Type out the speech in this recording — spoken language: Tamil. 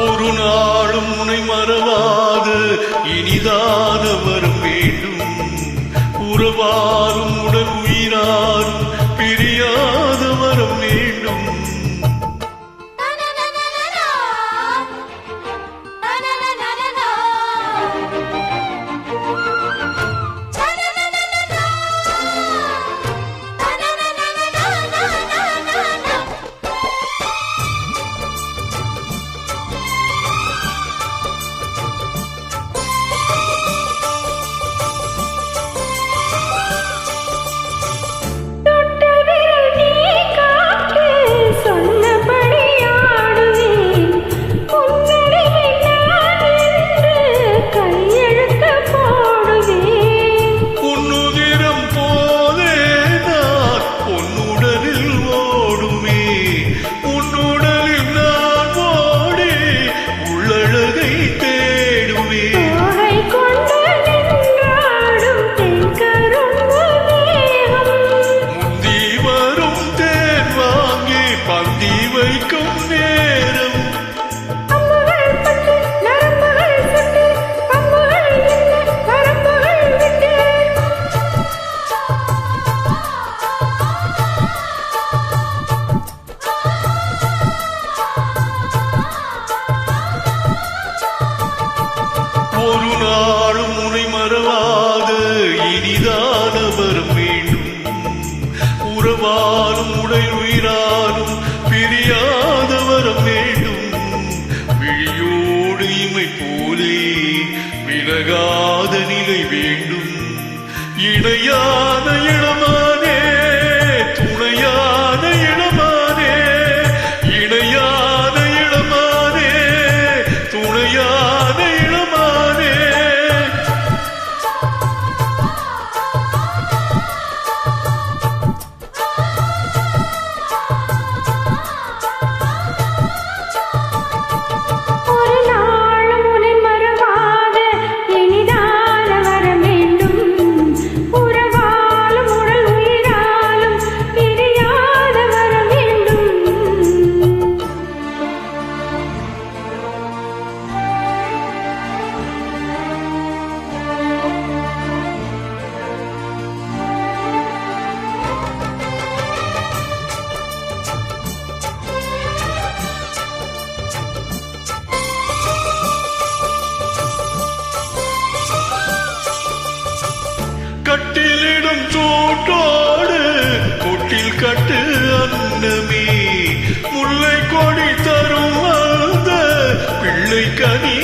ஒரு நாளும் உன்னை மறவாது இனிதான வரம் வேண்டும். உறவாரும் உடல் உயிராரும் பிரியாத வரம் வேண்டும். ஒரு நாளும் உன்னை மறவாது இனிதான வரம் வேண்டும். உறவாலும் உடல் உயிராலும் பிரியாத வரம் வேண்டும். விழியோடு இமை போலே விலகாத நிலை வேண்டும். இணையான இளமானே துணையான இளமானே இணையான இளமானே துணையான இளமானே. ஒரு நாளும் உன்னை மறவாத இனிதான வரம் வேண்டும். உறவாலும் உடல் உயிராலும் பிரியாத வரம் வேண்டும். கட்டிலிடும் சோட்டோடு கொட்டில் கட்டு அன்னமே முல்லை கொடி தரும் அந்த பிள்ளை கனி